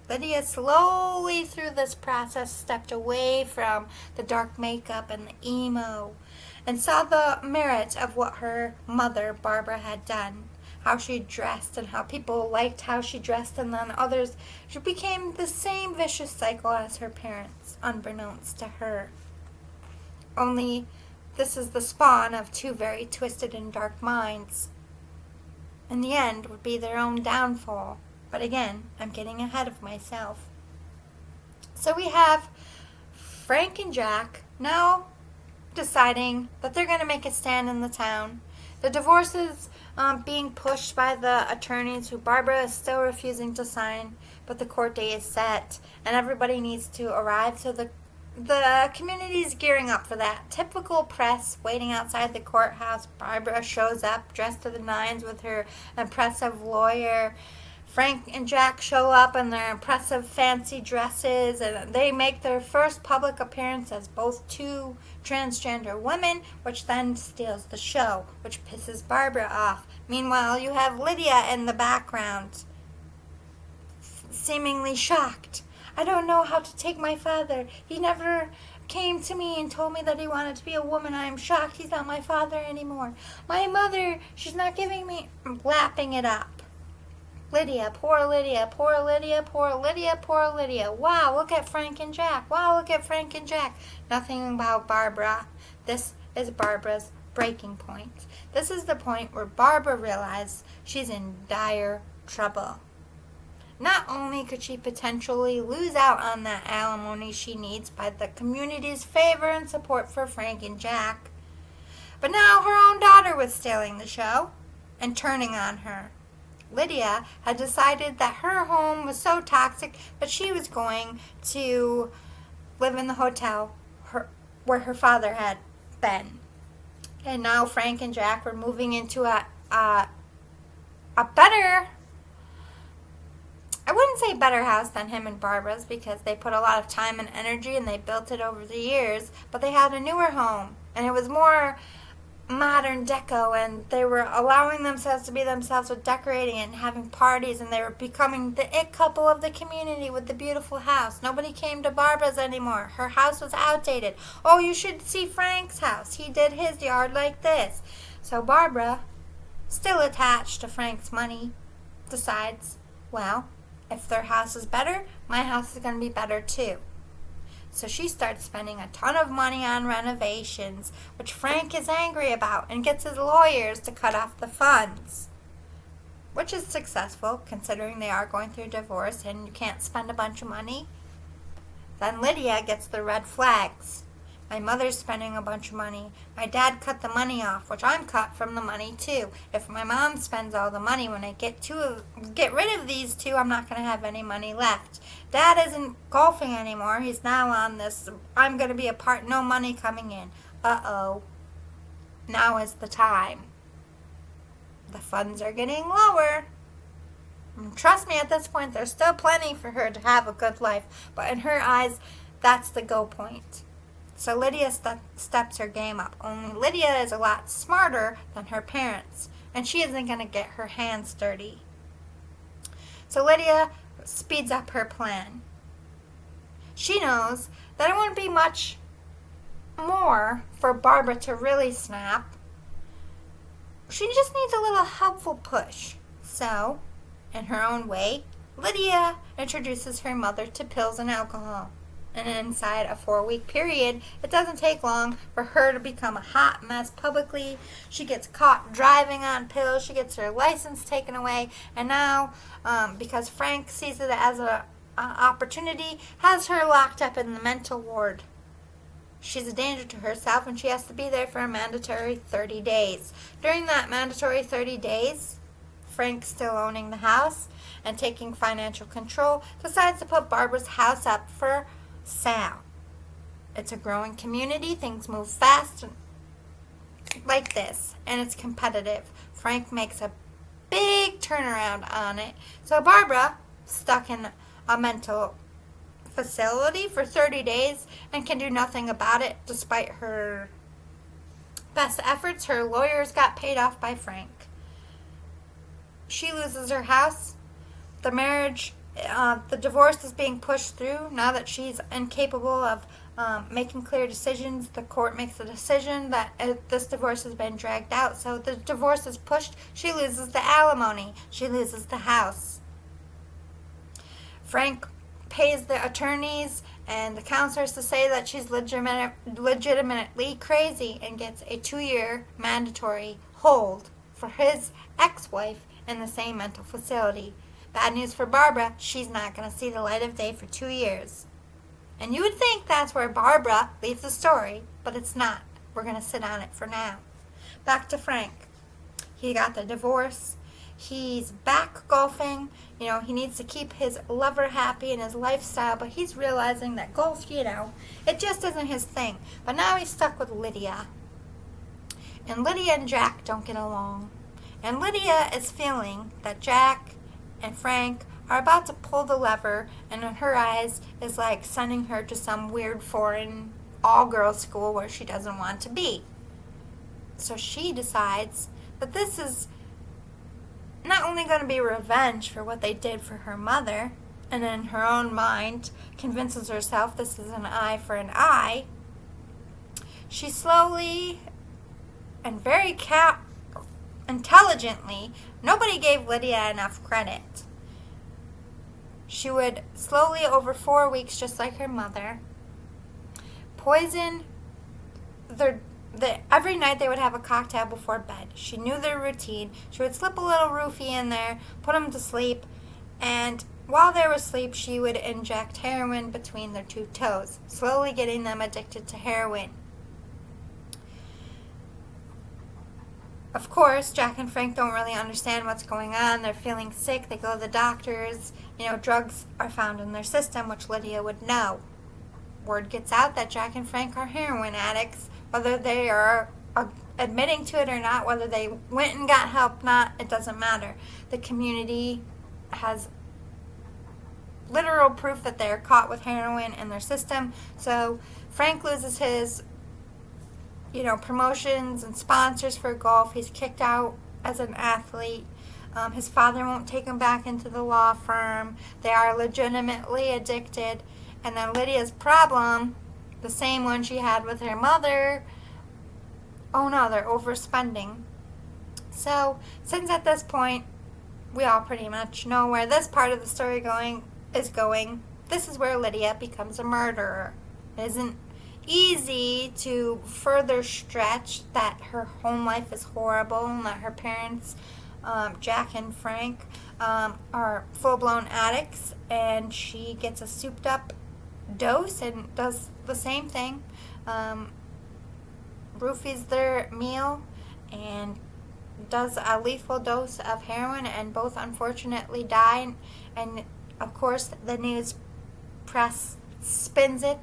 Lydia slowly through this process stepped away from the dark makeup and the emo and saw the merit of what her mother, Barbara, had done. How she dressed and how people liked how she dressed, and then others. She became the same vicious cycle as her parents, unbeknownst to her. Only this is the spawn of two very twisted and dark minds. In the end would be their own downfall. But again, I'm getting ahead of myself. So we have Frank and Jack now deciding that they're going to make a stand in the town. The divorce is being pushed by the attorneys, who Barbara is still refusing to sign, but the court date is set, and everybody needs to arrive. So the community is gearing up for that. Typical press waiting outside the courthouse. Barbara shows up dressed to the nines with her impressive lawyer. Frank and Jack show up in their impressive fancy dresses, and they make their first public appearance as both two transgender women, which then steals the show, which pisses Barbara off. Meanwhile, you have Lydia in the background, seemingly shocked. I don't know how to take my father. He never came to me and told me that he wanted to be a woman. I am shocked he's not my father anymore. My mother, she's not giving me... I'm lapping it up. Lydia, poor Lydia, poor Lydia, poor Lydia, poor Lydia. Wow, look at Frank and Jack. Wow, look at Frank and Jack. Nothing about Barbara. This is Barbara's breaking point. This is the point where Barbara realized she's in dire trouble. Not only could she potentially lose out on that alimony she needs by the community's favor and support for Frank and Jack, but now her own daughter was stealing the show and turning on her. Lydia had decided that her home was so toxic that she was going to live in the hotel where her father had been. And now Frank and Jack were moving into a better, I wouldn't say better house than him and Barbara's, because they put a lot of time and energy and they built it over the years, but they had a newer home, and it was more modern deco, and they were allowing themselves to be themselves with decorating and having parties, and they were becoming the it couple of the community with the beautiful house. Nobody came to Barbara's anymore. Her house was outdated. Oh, you should see Frank's house. He did his yard like this. So Barbara still attached to Frank's money, decides, well, if their house is better, my house is going to be better too. So she starts spending a ton of money on renovations, which Frank is angry about and gets his lawyers to cut off the funds, which is successful considering they are going through a divorce and you can't spend a bunch of money. Then Lydia gets the red flags. My mother's spending a bunch of money. My dad cut the money off, which I'm cut from the money too. If my mom spends all the money, when I get rid of these two, I'm not going to have any money left. Dad isn't golfing anymore. He's now on this, I'm going to be a part, no money coming in. Uh-oh. Now is the time. The funds are getting lower. And trust me, at this point, there's still plenty for her to have a good life. But in her eyes, that's the go point. So Lydia steps her game up. Only Lydia is a lot smarter than her parents, and she isn't going to get her hands dirty. So Lydia speeds up her plan. She knows that it wouldn't be much more for Barbara to really snap. She just needs a little helpful push. So, in her own way, Lydia introduces her mother to pills and alcohol. And inside a 4-week period, it doesn't take long for her to become a hot mess publicly. She gets caught driving on pills. She gets her license taken away. And now, because Frank sees it as an opportunity, has her locked up in the mental ward. She's a danger to herself, and she has to be there for a mandatory 30 days. During that mandatory 30 days, Frank, still owning the house and taking financial control, decides to put Barbara's house up for sale. It's a growing community. Things move fast like this, and it's competitive. Frank makes a big turnaround on it. So Barbara, stuck in a mental facility for 30 days and can do nothing about it despite her best efforts. Her lawyers got paid off by Frank. She loses her house. The marriage, the divorce is being pushed through now that she's incapable of making clear decisions. The court makes a decision that this divorce has been dragged out, so the divorce is pushed. She loses the alimony. She loses the house. Frank pays the attorneys and the counselors to say that she's legitimately crazy and gets a 2-year mandatory hold for his ex-wife in the same mental facility. Bad news for Barbara, she's not going to see the light of day for 2 years. And you would think that's where Barbara leaves the story, but it's not. We're going to sit on it for now. Back to Frank. He got the divorce. He's back golfing. You know, he needs to keep his lover happy in his lifestyle, but he's realizing that golf, you know, it just isn't his thing. But now he's stuck with Lydia. And Lydia and Jack don't get along. And Lydia is feeling that Jack and Frank are about to pull the lever, and in her eyes is like sending her to some weird foreign all-girls school where she doesn't want to be. So she decides that this is not only going to be revenge for what they did for her mother, and in her own mind convinces herself this is an eye for an eye. She slowly and very intelligently, nobody gave Lydia enough credit. She would slowly, over 4 weeks, just like her mother, poison every night they would have a cocktail before bed. She knew their routine. She would slip a little roofie in there, put them to sleep, and while they were asleep, she would inject heroin between their 2 toes, slowly getting them addicted to heroin. Of course, Jack and Frank don't really understand what's going on. They're feeling sick. They go to the doctors. You know, drugs are found in their system, which Lydia would know. Word gets out that Jack and Frank are heroin addicts. Whether they are admitting to it or not, whether they went and got help or not, it doesn't matter. The community has literal proof that they're caught with heroin in their system. So Frank loses his, promotions and sponsors for golf. He's kicked out as an athlete. His father won't take him back into the law firm. They are legitimately addicted. And then Lydia's problem, the same one she had with her mother, oh no, they're overspending. So, since at this point, we all pretty much know where this part of the story is going, this is where Lydia becomes a murderer. It isn't easy to further stretch that her home life is horrible and that her parents, Jack and Frank, are full-blown addicts, and she gets a souped-up dose and does the same thing. Roofies their meal and does a lethal dose of heroin, and both unfortunately die. And of course, the news press spins it.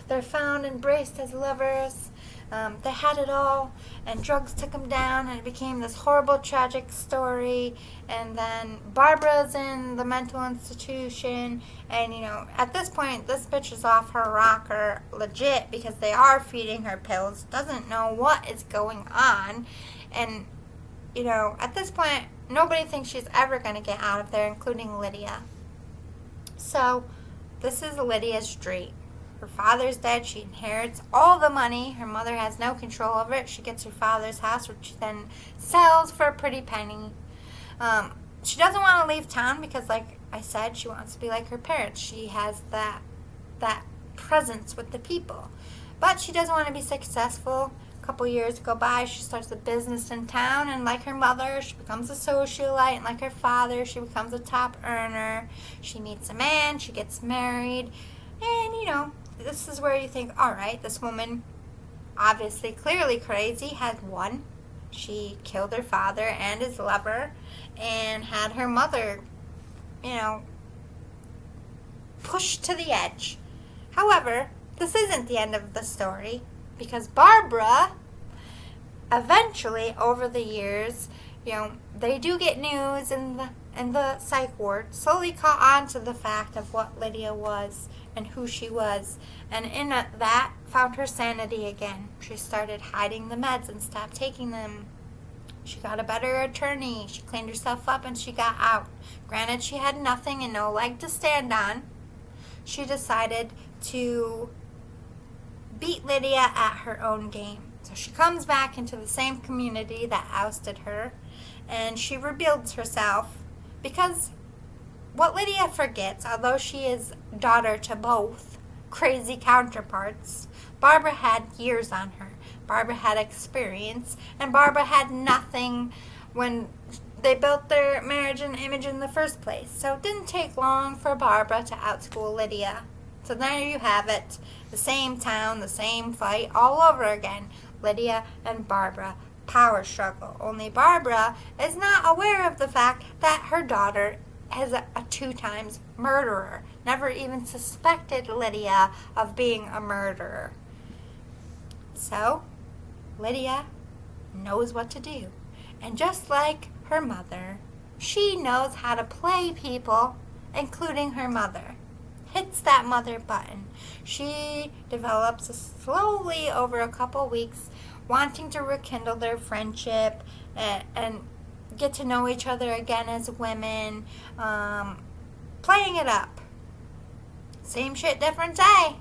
They're found embraced as lovers. They had it all, and drugs took them down, and it became this horrible, tragic story. And then Barbara's in the mental institution, and at this point, this bitch is off her rocker legit, because they are feeding her pills, doesn't know what is going on, and at this point, nobody thinks she's ever going to get out of there, including Lydia. So, this is Lydia's dream. Her father's dead. She inherits all the money. Her mother has no control over it. She gets her father's house, which she then sells for a pretty penny. She doesn't want to leave town because, like I said, she wants to be like her parents. She has that presence with the people. But she doesn't want to be successful. A couple years go by, she starts a business in town, and like her mother, she becomes a socialite, and like her father, she becomes a top earner. She meets a man, she gets married, and this is where you think, all right, this woman, obviously, clearly crazy, has won. She killed her father and his lover, and had her mother, pushed to the edge. However, this isn't the end of the story, because Barbara, eventually, over the years, they do get news in the psych ward, slowly caught on to the fact of what Lydia was and who she was, and in that found her sanity again. She started hiding the meds and stopped taking them. She got a better attorney. She cleaned herself up and she got out. Granted, she had nothing and no leg to stand on. She decided to beat Lydia at her own game. So she comes back into the same community that ousted her, and she rebuilds herself, because what Lydia forgets, although she is daughter to both crazy counterparts, Barbara had years on her. Barbara had experience, and Barbara had nothing when they built their marriage and image in the first place. So it didn't take long for Barbara to outschool Lydia. So there you have it. The same town, the same fight, all over again. Lydia and Barbara. Power struggle. Only Barbara is not aware of the fact that her daughter is a 2-time murderer. Never even suspected Lydia of being a murderer. So, Lydia knows what to do. And just like her mother, she knows how to play people, including her mother. Hits that mother button. She develops slowly over a couple weeks, wanting to rekindle their friendship and get to know each other again as women, playing it up. Same shit, different day.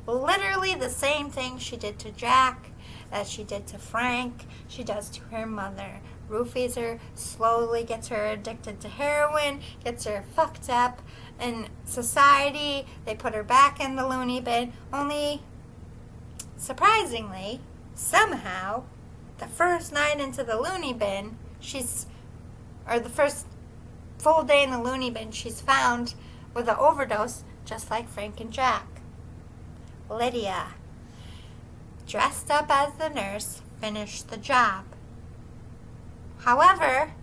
Literally the same thing she did to Jack, that she did to Frank, she does to her mother. Roofies her, slowly gets her addicted to heroin, gets her fucked up. In society, they put her back in the loony bin. Only, surprisingly, somehow, the first night into the loony bin, the first full day in the loony bin, she's found with an overdose, just like Frank and Jack. Lydia, dressed up as the nurse, finished the job. However,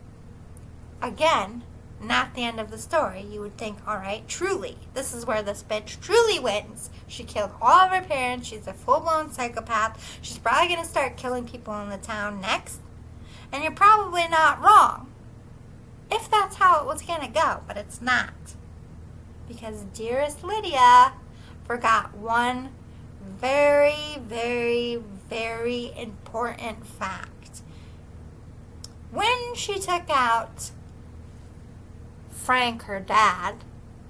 again, not the end of the story. You would think, all right, truly, this is where this bitch truly wins. She killed all of her parents. She's a full-blown psychopath. She's probably going to start killing people in the town next. And you're probably not wrong, if that's how it was going to go, but it's not. Because dearest Lydia forgot one very, very, very important fact. When she took out Frank, her dad,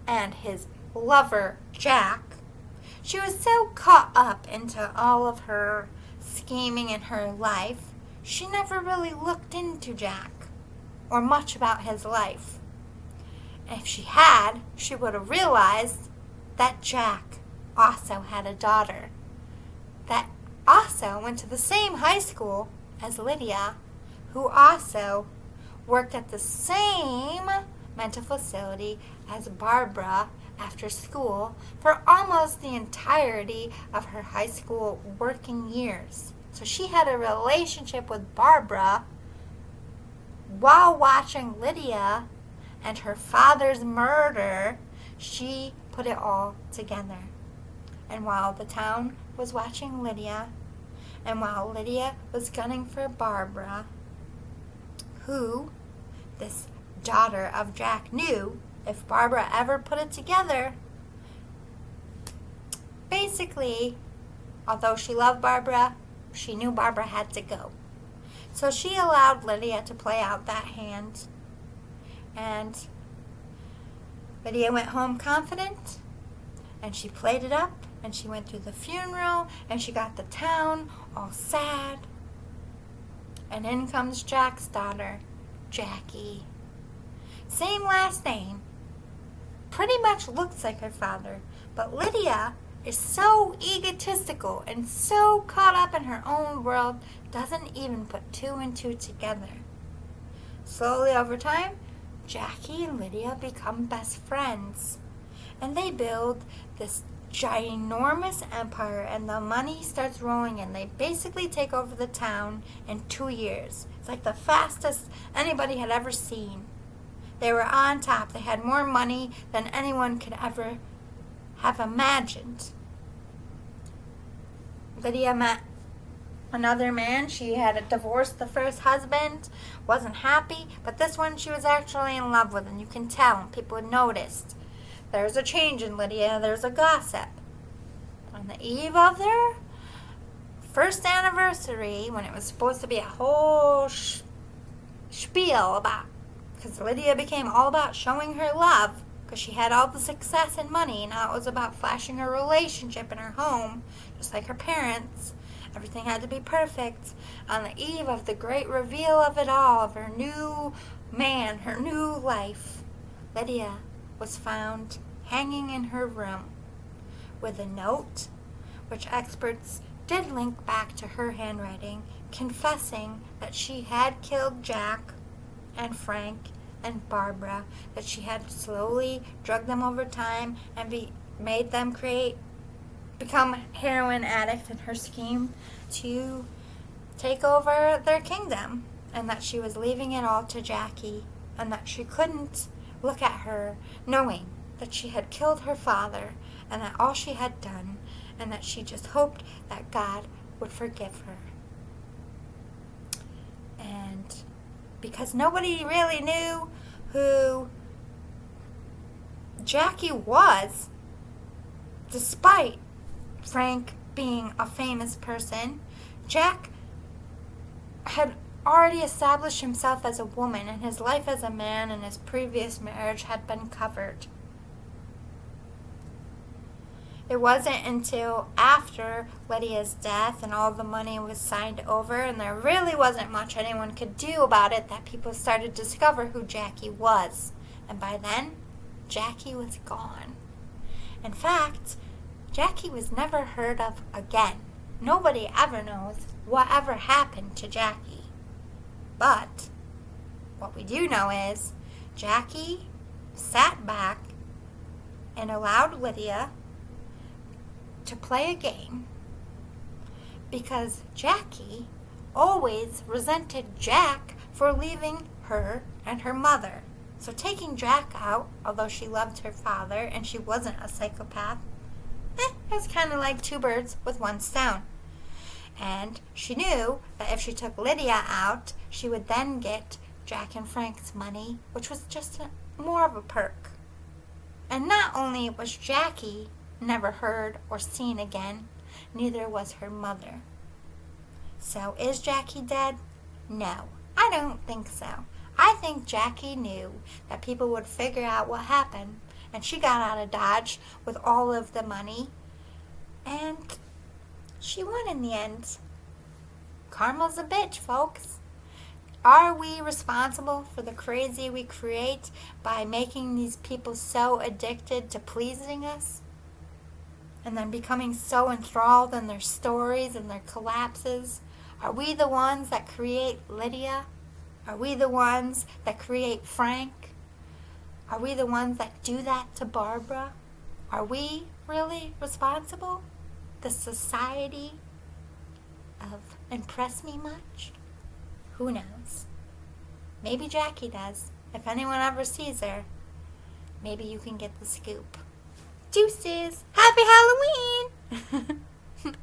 and his lover, Jack, she was so caught up into all of her scheming in her life, she never really looked into Jack or much about his life. And if she had, she would have realized that Jack also had a daughter that also went to the same high school as Lydia, who also worked at the same mental facility as Barbara after school for almost the entirety of her high school working years. So she had a relationship with Barbara while watching Lydia and her father's murder. She put it all together. And while the town was watching Lydia, and while Lydia was gunning for Barbara, who this daughter of Jack knew if Barbara ever put it together, basically, although she loved Barbara, she knew Barbara had to go. So she allowed Lydia to play out that hand. And Lydia went home confident, and she played it up, and she went through the funeral, and she got the town all sad. And in comes Jack's daughter, Jackie. Same last name. Pretty much looks like her father. But Lydia is so egotistical and so caught up in her own world, doesn't even put two and two together. Slowly over time, Jackie and Lydia become best friends. And they build this ginormous empire, and the money starts rolling in. They basically take over the town in 2 years. It's like the fastest anybody had ever seen. They were on top. They had more money than anyone could ever have imagined. Lydia met another man. She had divorced the first husband, wasn't happy, but this one she was actually in love with, and you can tell, and people had noticed. There's a change in Lydia. There's a gossip. On the eve of their first anniversary, when it was supposed to be a whole spiel about, because Lydia became all about showing her love, because she had all the success and money. Now it was about flashing her relationship in her home, just like her parents. Everything had to be perfect. On the eve of the great reveal of it all, of her new man, her new life, Lydia was found hanging in her room with a note, which experts did link back to her handwriting, confessing that she had killed Jack and Frank and Barbara, that she had slowly drugged them over time and made them become heroin addicts in her scheme to take over their kingdom, and that she was leaving it all to Jackie, and that she couldn't look at her knowing that she had killed her father, and that all she had done, and that she just hoped that God would forgive her. And because nobody really knew who Jackie was, despite Frank being a famous person, Jack had already established himself as a woman, and his life as a man in his previous marriage had been covered. It wasn't until after Lydia's death and all the money was signed over, and there really wasn't much anyone could do about it, that people started to discover who Jackie was. And by then, Jackie was gone. In fact, Jackie was never heard of again. Nobody ever knows whatever happened to Jackie. But what we do know is Jackie sat back and allowed Lydia to play a game, because Jackie always resented Jack for leaving her and her mother. So taking Jack out, although she loved her father and she wasn't a psychopath, it was kind of like two birds with one stone. And she knew that if she took Lydia out, she would then get Jack and Frank's money, which was just more of a perk. And not only was Jackie never heard or seen again, neither was her mother. So is Jackie dead? No, I don't think so. I think Jackie knew that people would figure out what happened, and she got out of Dodge with all of the money, and she won in the end. Karma's a bitch, folks. Are we responsible for the crazy we create by making these people so addicted to pleasing us? And then becoming so enthralled in their stories and their collapses? Are we the ones that create Lydia? Are we the ones that create Frank? Are we the ones that do that to Barbara? Are we really responsible? The society of Impress Me Much? Who knows? Maybe Jackie does. If anyone ever sees her, maybe you can get the scoop. Deuces! Happy Halloween!